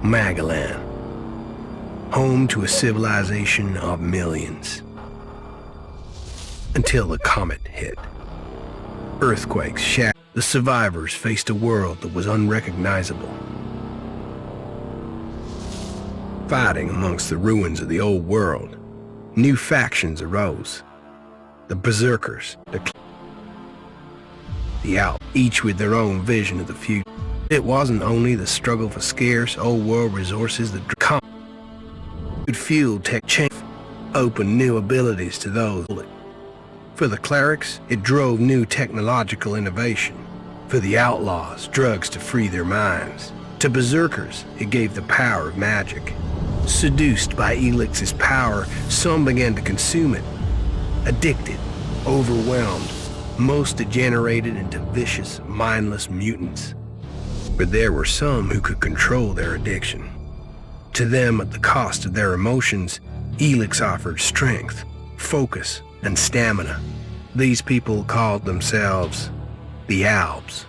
Magalan, home to a civilization of millions. Until the comet hit. Earthquakes shattered. The survivors faced a world that was unrecognizable. Fighting amongst the ruins of the old world, new factions arose. The Berserkers, the Alp, each with their own vision of the future. It wasn't only the struggle for scarce old world resources that could fuel tech change, open new abilities to those. For the clerics, it drove new technological innovation. For the outlaws, drugs to free their minds. To berserkers, it gave the power of magic. Seduced by Elix's power, some began to consume it. Addicted, overwhelmed, most degenerated into vicious, mindless mutants. But there were some who could control their addiction. To them, at the cost of their emotions, Elix offered strength, focus, and stamina. These people called themselves the Albs.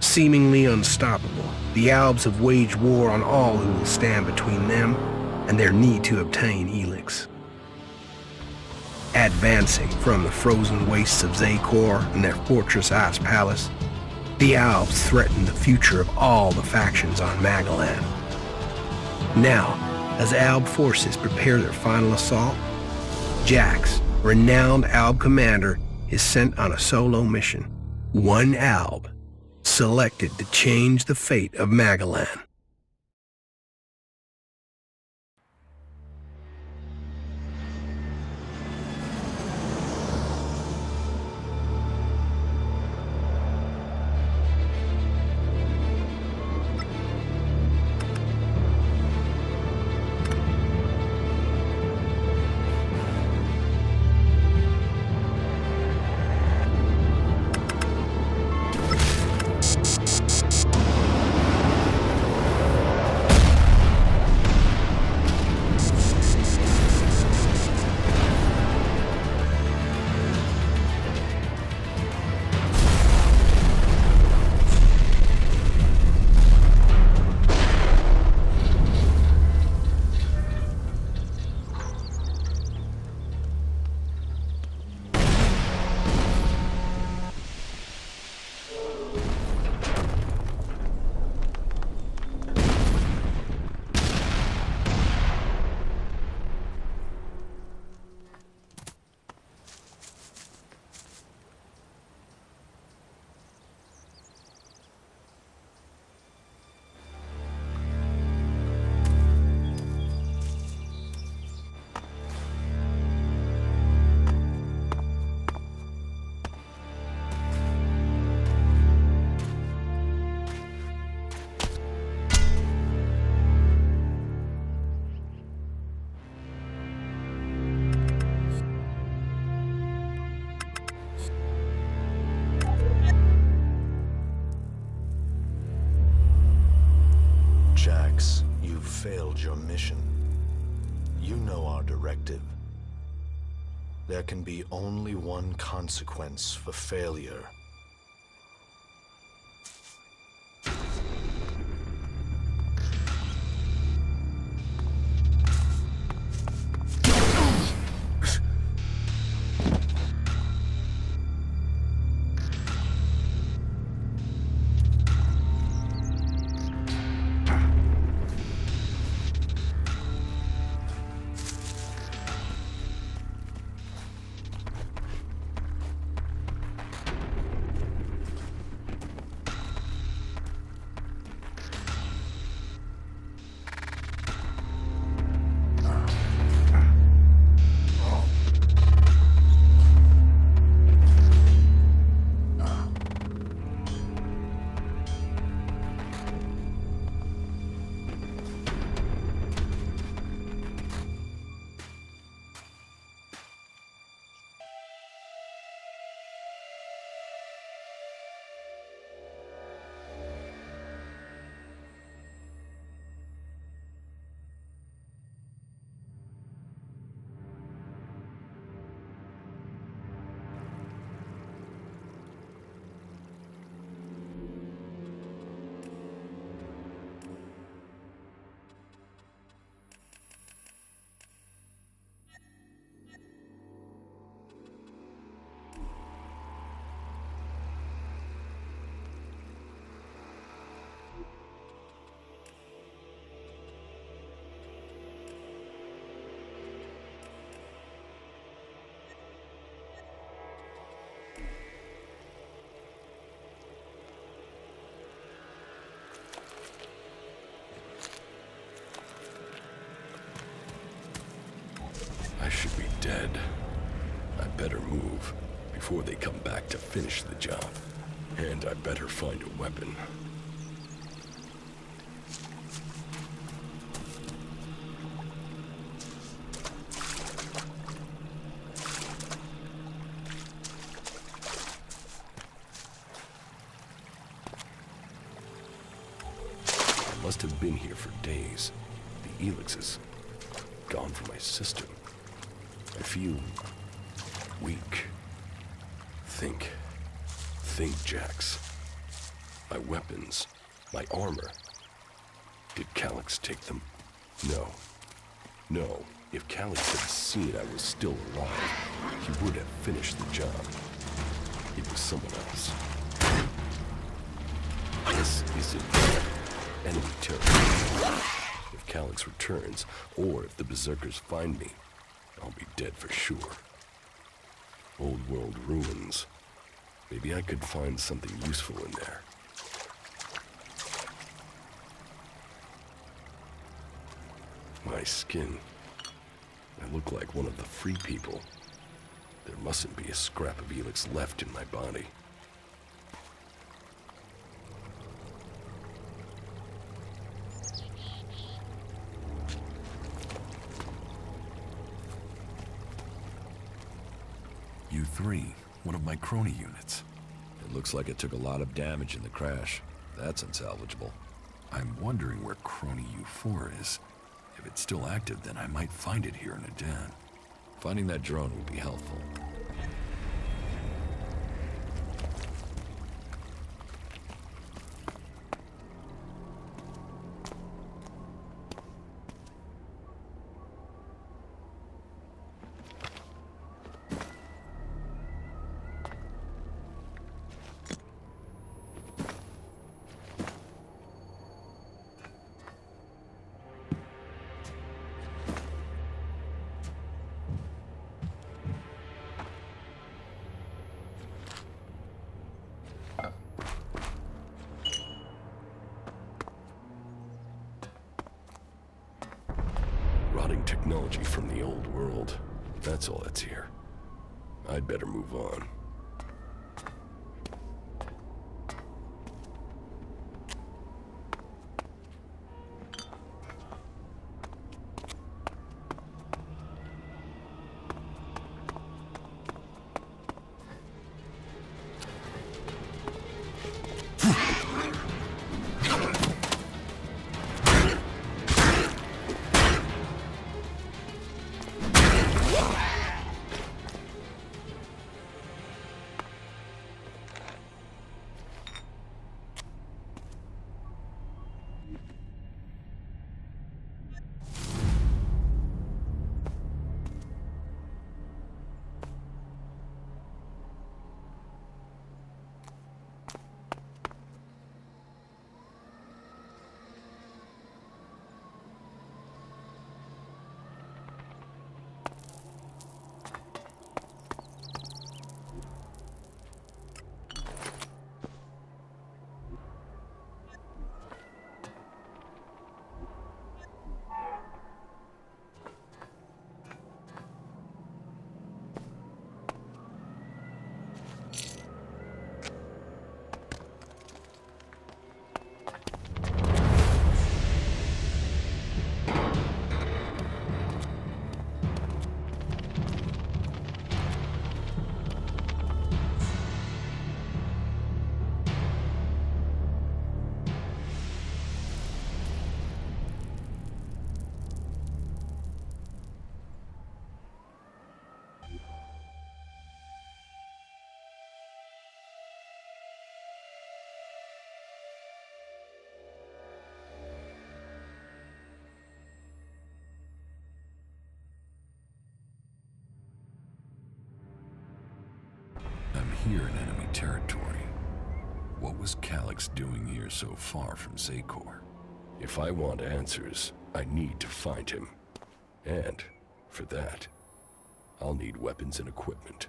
Seemingly unstoppable, the Albs have waged war on all who will stand between them and their need to obtain Elix. Advancing from the frozen wastes of Zakor and their fortress ice palace, the Albs threaten the future of all the factions on Magalan. Now, as Alb forces prepare their final assault, Jax, renowned Alb commander, is sent on a solo mission. One Alb, selected to change the fate of Magalan. Jax, you've failed your mission. You know our directive. There can be only one consequence for failure. better move before they come back to finish the job. And I better find a weapon. I must have been here for days. The Elex is gone from my system. I feel weak. Think, Jax. My weapons, my armor. Did Calyx take them? No. If Calyx had seen I was still alive, he would have finished the job. It was someone else. This isn't enemy territory. If Calyx returns, or if the Berserkers find me, I'll be dead for sure. Old world ruins. Maybe I could find something useful in there. My skin. I look like one of the free people. There mustn't be a scrap of Elex left in my body. U3, one of my crony units. It looks like it took a lot of damage in the crash. That's unsalvageable. I'm wondering where crony U4 is. If it's still active, then I might find it here in a den. Finding that drone would be helpful. Rotting technology from the old world. That's all that's here. I'd better move on. I'm here in enemy territory. What was Calyx doing here so far from Xacor? If I want answers, I need to find him. And, for that, I'll need weapons and equipment.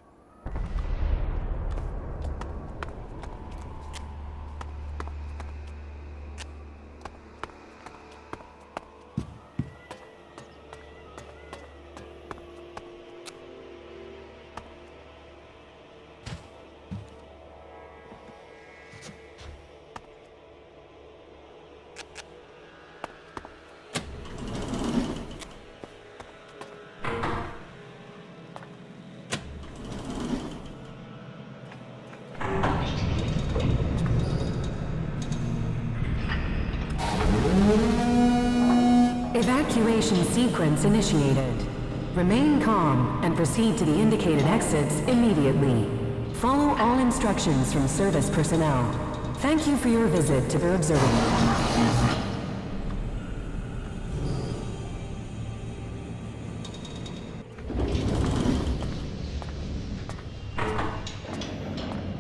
Evacuation sequence initiated. Remain calm and proceed to the indicated exits immediately. Follow all instructions from service personnel. Thank you for your visit to the observatory.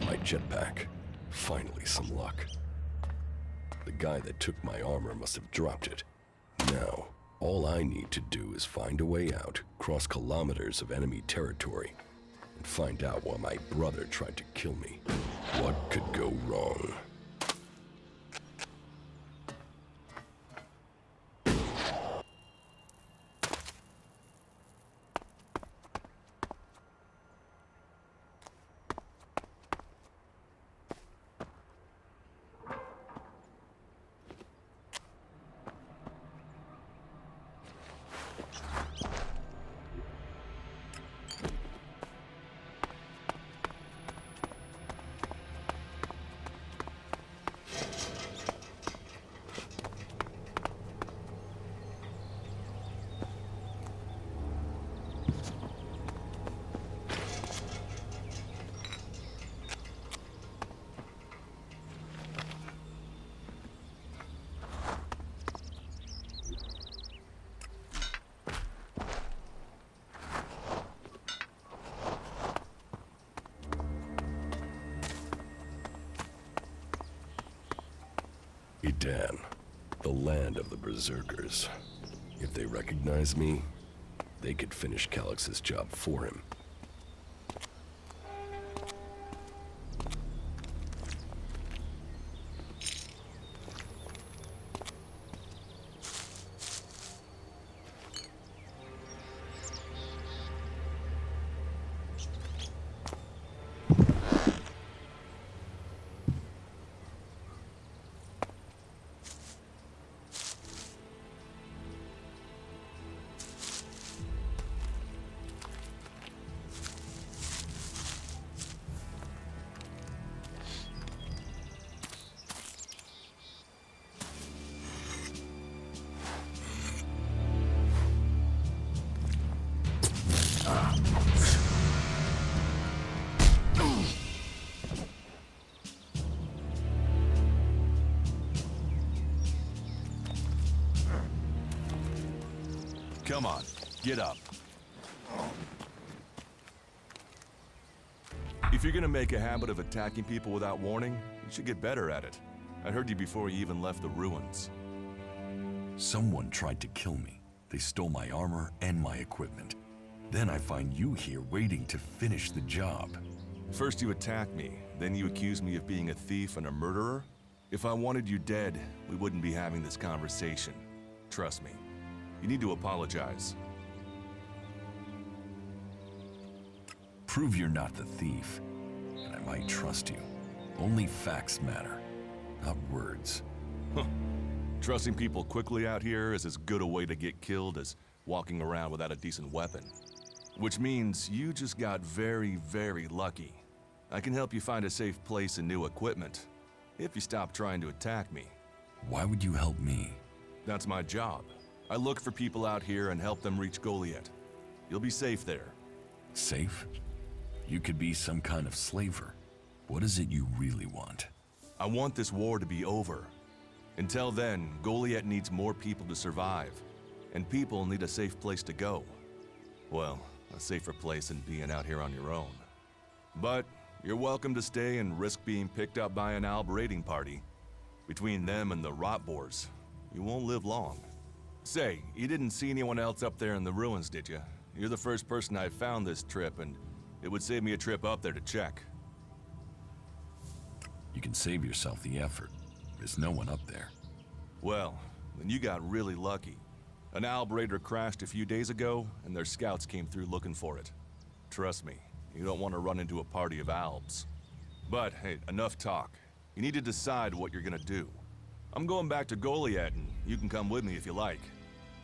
My jetpack. Finally some luck. The guy that took my armor must have dropped it. Now, all I need to do is find a way out, cross kilometers of enemy territory, and find out why my brother tried to kill me. What could go wrong? Edan, the land of the Berserkers. If they recognize me, they could finish Calix's job for him. Come on, get up. If you're gonna make a habit of attacking people without warning, you should get better at it. I heard you before you even left the ruins. Someone tried to kill me. They stole my armor and my equipment. Then I find you here waiting to finish the job. First you attack me, then you accuse me of being a thief and a murderer? If I wanted you dead, we wouldn't be having this conversation. Trust me. You need to apologize. Prove you're not the thief, and I might trust you. Only facts matter, not words. Huh. Trusting people quickly out here is as good a way to get killed as walking around without a decent weapon. Which means you just got very, very lucky. I can help you find a safe place and new equipment, if you stop trying to attack me. Why would you help me? That's my job. I look for people out here and help them reach Goliet. You'll be safe there. Safe? You could be some kind of slaver. What is it you really want? I want this war to be over. Until then, Goliet needs more people to survive. And people need a safe place to go. Well, a safer place than being out here on your own. But you're welcome to stay and risk being picked up by an Alb raiding party. Between them and the Rotboars, you won't live long. Say, you didn't see anyone else up there in the ruins, did you? You're the first person I found this trip, and it would save me a trip up there to check. You can save yourself the effort. There's no one up there. Well, then you got really lucky. An Alb raider crashed a few days ago, and their scouts came through looking for it. Trust me, you don't want to run into a party of Albs. But, hey, enough talk. You need to decide what you're gonna do. I'm going back to Goliet, and you can come with me if you like.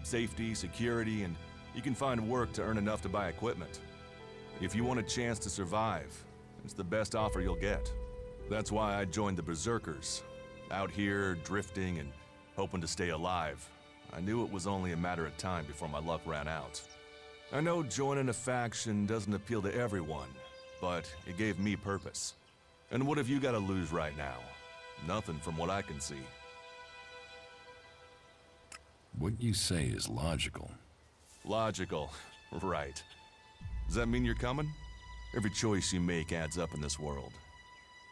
Safety, security, and you can find work to earn enough to buy equipment. If you want a chance to survive, it's the best offer you'll get. That's why I joined the Berserkers. Out here, drifting and hoping to stay alive. I knew it was only a matter of time before my luck ran out. I know joining a faction doesn't appeal to everyone, but it gave me purpose. And what have you got to lose right now? Nothing from what I can see. What you say is logical. Logical, right. Does that mean you're coming? Every choice you make adds up in this world.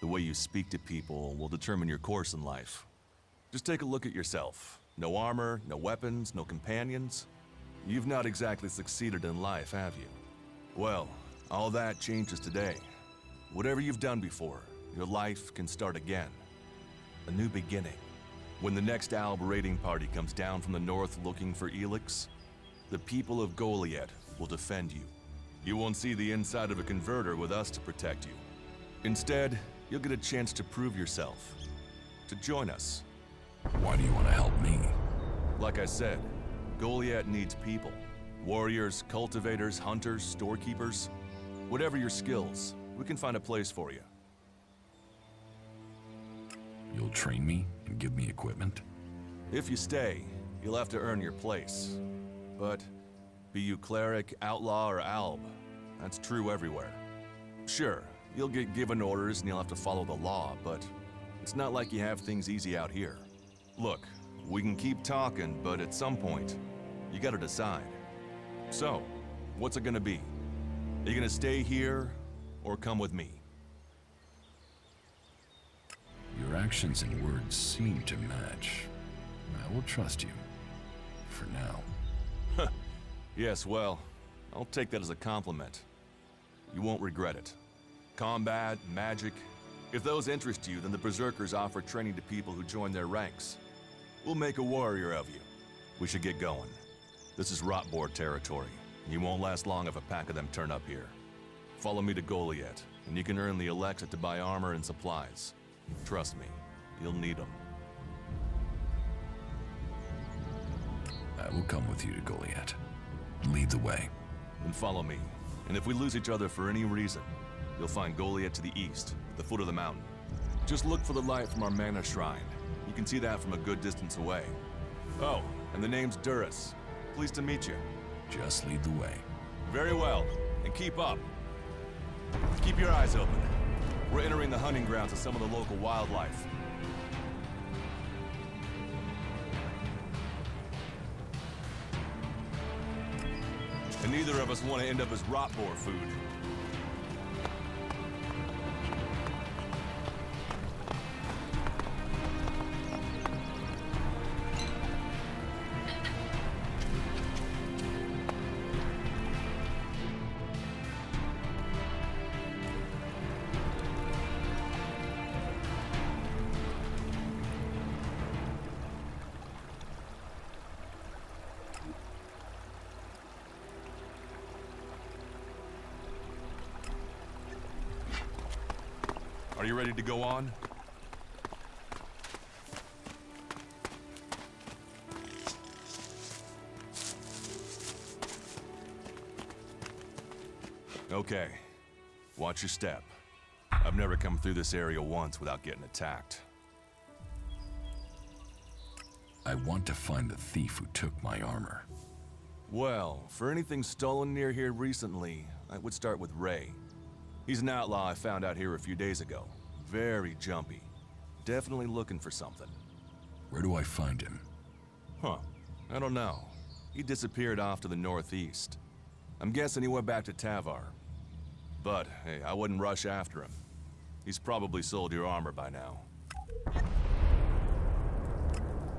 The way you speak to people will determine your course in life. Just take a look at yourself. No armor, no weapons, no companions. You've not exactly succeeded in life, have you? Well, all that changes today. Whatever you've done before, your life can start again. A new beginning. When the next Alb raiding party comes down from the north looking for Elex, the people of Goliet will defend you. You won't see the inside of a converter with us to protect you. Instead, you'll get a chance to prove yourself. To join us. Why do you want to help me? Like I said, Goliet needs people. Warriors, cultivators, hunters, storekeepers. Whatever your skills, we can find a place for you. You'll train me and give me equipment? If you stay, you'll have to earn your place. But be you cleric, outlaw, or alb, that's true everywhere. Sure, you'll get given orders and you'll have to follow the law, but it's not like you have things easy out here. Look, we can keep talking, but at some point, you gotta decide. So, what's it gonna be? Are you gonna stay here, or come with me? Your actions and words seem to match. I will trust you. For now. Yes, well, I'll take that as a compliment. You won't regret it. Combat, magic. If those interest you, then the Berserkers offer training to people who join their ranks. We'll make a warrior of you. We should get going. This is Rotboard territory. You won't last long if a pack of them turn up here. Follow me to Goliet, and you can earn the Elex II to buy armor and supplies. Trust me, you'll need them. I will come with you to Goliet. Lead the way. Then follow me, and if we lose each other for any reason, you'll find Goliet to the east, at the foot of the mountain. Just look for the light from our mana shrine. You can see that from a good distance away. Oh, and the name's Duras. Pleased to meet you. Just lead the way. Very well, and keep up. Keep your eyes open. We're entering the hunting grounds of some of the local wildlife. And neither of us want to end up as Rotboar food. Are you ready to go on? Okay. Watch your step. I've never come through this area once without getting attacked. I want to find the thief who took my armor. Well, for anything stolen near here recently, I would start with Ray. He's an outlaw I found out here a few days ago. Very jumpy. Definitely looking for something. Where do I find him? Huh. I don't know. He disappeared off to the northeast. I'm guessing he went back to Tavar. But, hey, I wouldn't rush after him. He's probably sold your armor by now.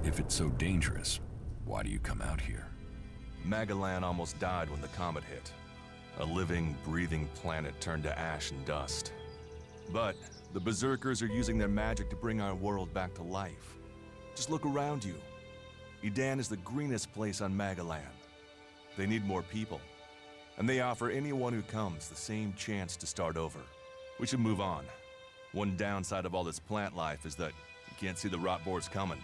If it's so dangerous, why do you come out here? Magalan almost died when the comet hit. A living, breathing planet turned to ash and dust. But the Berserkers are using their magic to bring our world back to life. Just look around you. Edan is the greenest place on Magalan. They need more people. And they offer anyone who comes the same chance to start over. We should move on. One downside of all this plant life is that you can't see the Rotboars coming.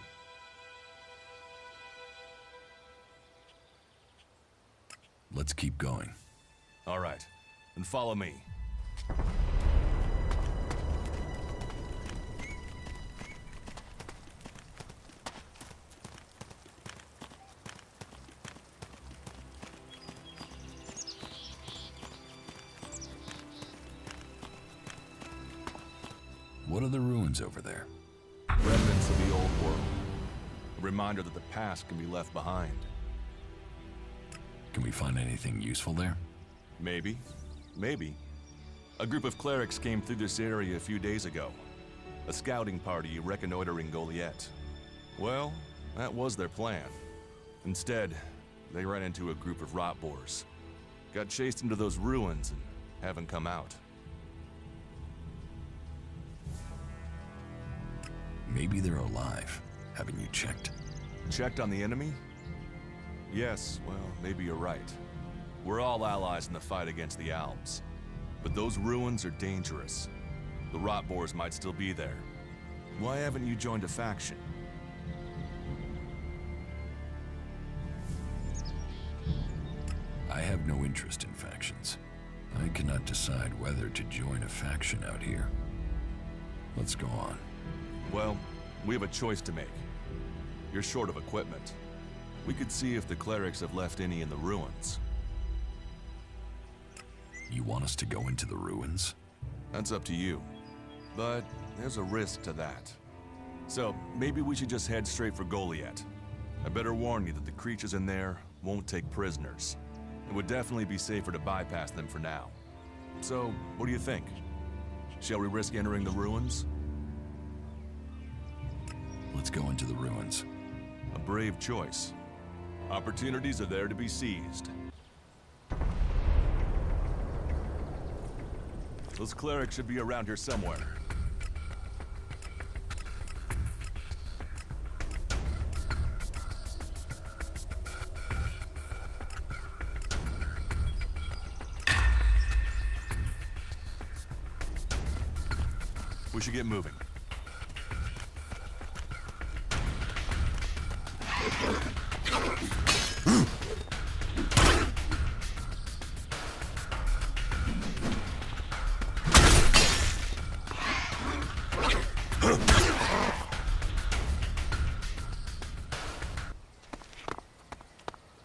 Let's keep going. All right, then follow me. What are the ruins over there? Remnants of the old world. A reminder that the past can be left behind. Can we find anything useful there? Maybe. Maybe. A group of clerics came through this area a few days ago. A scouting party reconnoitering Goliet. Well, that was their plan. Instead, they ran into a group of rot boars. Got chased into those ruins and haven't come out. Maybe they're alive. Haven't you checked? Checked on the enemy? Yes, well, maybe you're right. We're all allies in the fight against the Alps. But those ruins are dangerous. The rot boars might still be there. Why haven't you joined a faction? I have no interest in factions. I cannot decide whether to join a faction out here. Let's go on. Well, we have a choice to make. You're short of equipment. We could see if the clerics have left any in the ruins. You want us to go into the ruins? That's up to you. But there's a risk to that. So maybe we should just head straight for Goliet. I better warn you that the creatures in there won't take prisoners. It would definitely be safer to bypass them for now. So, what do you think? Shall we risk entering the ruins? Let's go into the ruins. A brave choice. Opportunities are there to be seized. Those clerics should be around here somewhere. We should get moving.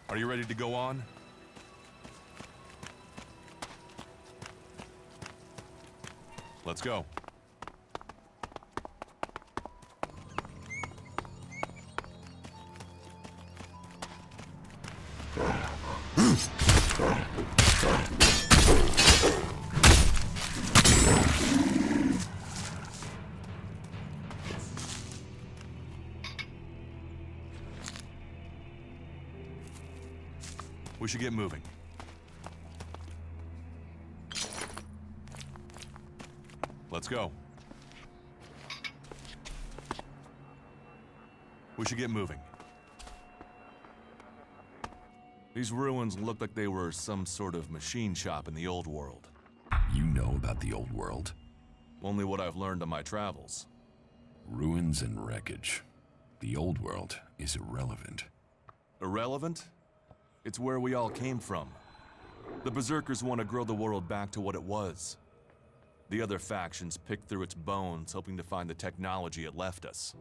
Are you ready to go on? Let's go. We should get moving. Let's go. We should get moving. These ruins look like they were some sort of machine shop in the old world. You know about the old world? Only what I've learned on my travels. Ruins and wreckage. The old world is irrelevant. Irrelevant? It's where we all came from. The Berserkers want to grow the world back to what it was. The other factions picked through its bones, hoping to find the technology it left us.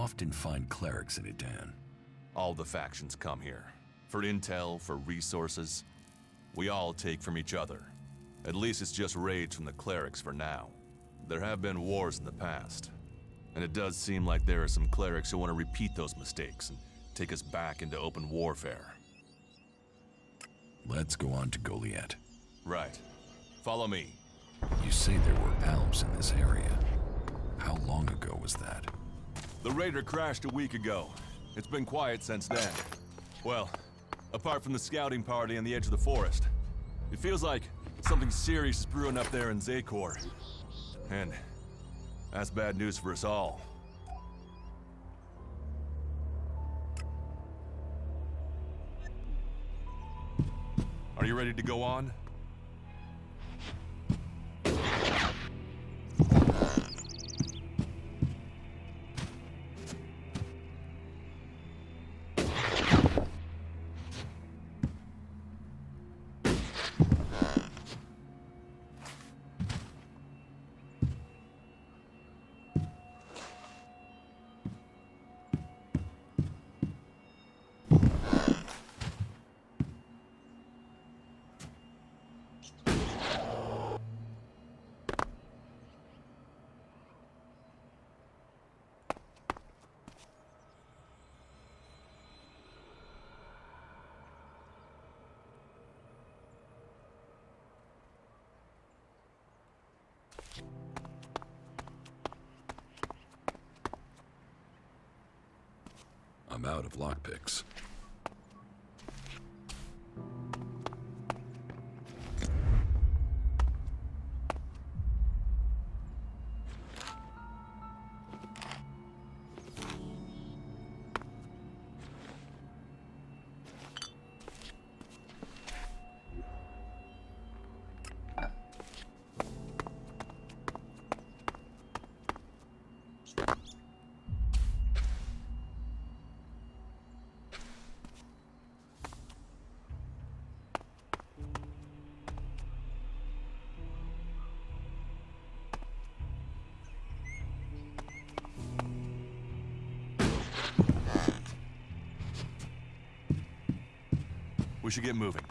often find clerics in Edan? All the factions come here. For intel, for resources. We all take from each other. At least it's just raids from the clerics for now. There have been wars in the past. And it does seem like there are some clerics who want to repeat those mistakes and take us back into open warfare. Let's go on to Goliet. Right. Follow me. You say there were Alps in this area. How long ago was that? The raider crashed a week ago. It's been quiet since then. Well, apart from the scouting party on the edge of the forest. It feels like something serious is brewing up there in Zakor. And that's bad news for us all. Are you ready to go on? I'm out of lockpicks. We should get moving.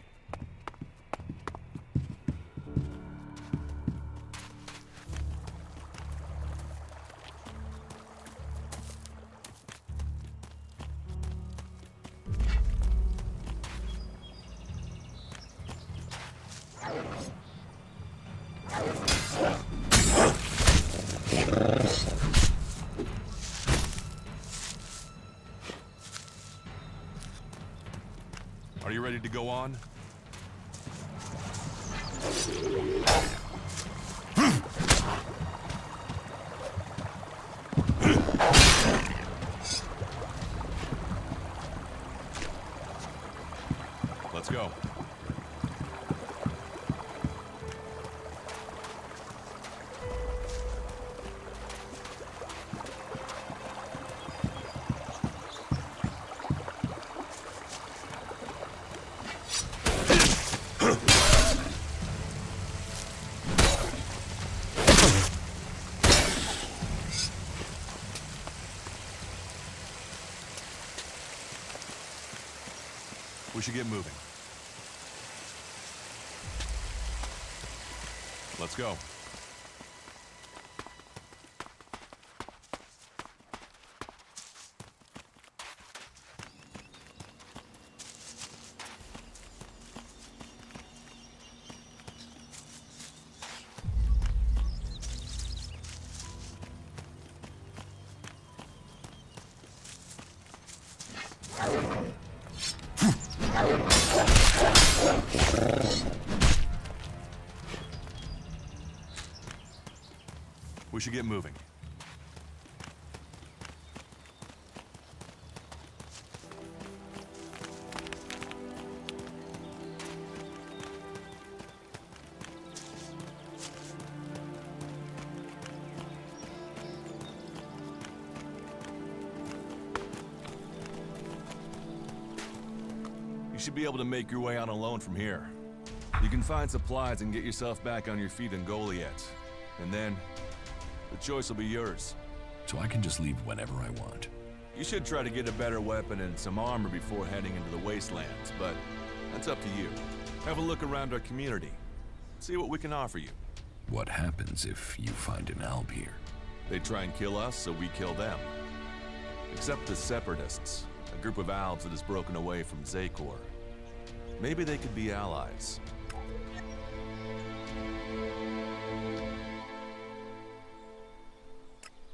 Are you ready to go on? Let's go. We should get moving. Let's go. We should get moving. You should be able to make your way on alone from here. You can find supplies and get yourself back on your feet in Goliet. And then, the choice will be yours. So I can just leave whenever I want. You should try to get a better weapon and some armor before heading into the wastelands, but that's up to you. Have a look around our community. See what we can offer you. What happens if you find an alb here? They try and kill us, so we kill them. Except the Separatists, a group of Albs that has broken away from Zakor. Maybe they could be allies.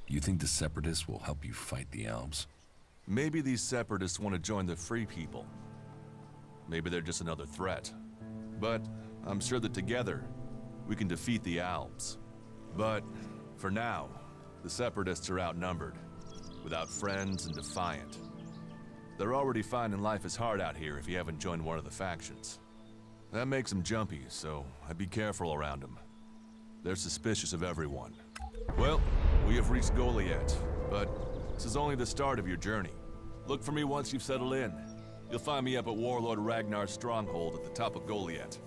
You think the Separatists will help you fight the Albs? Maybe these Separatists want to join the Free People. Maybe they're just another threat. But I'm sure that together, we can defeat the Albs. But for now, the Separatists are outnumbered, without friends and defiant. They're already finding life is hard out here if you haven't joined one of the factions. That makes them jumpy, so I'd be careful around them. They're suspicious of everyone. Well, we have reached Goliet, but this is only the start of your journey. Look for me once you've settled in. You'll find me up at Warlord Ragnar's stronghold at the top of Goliet.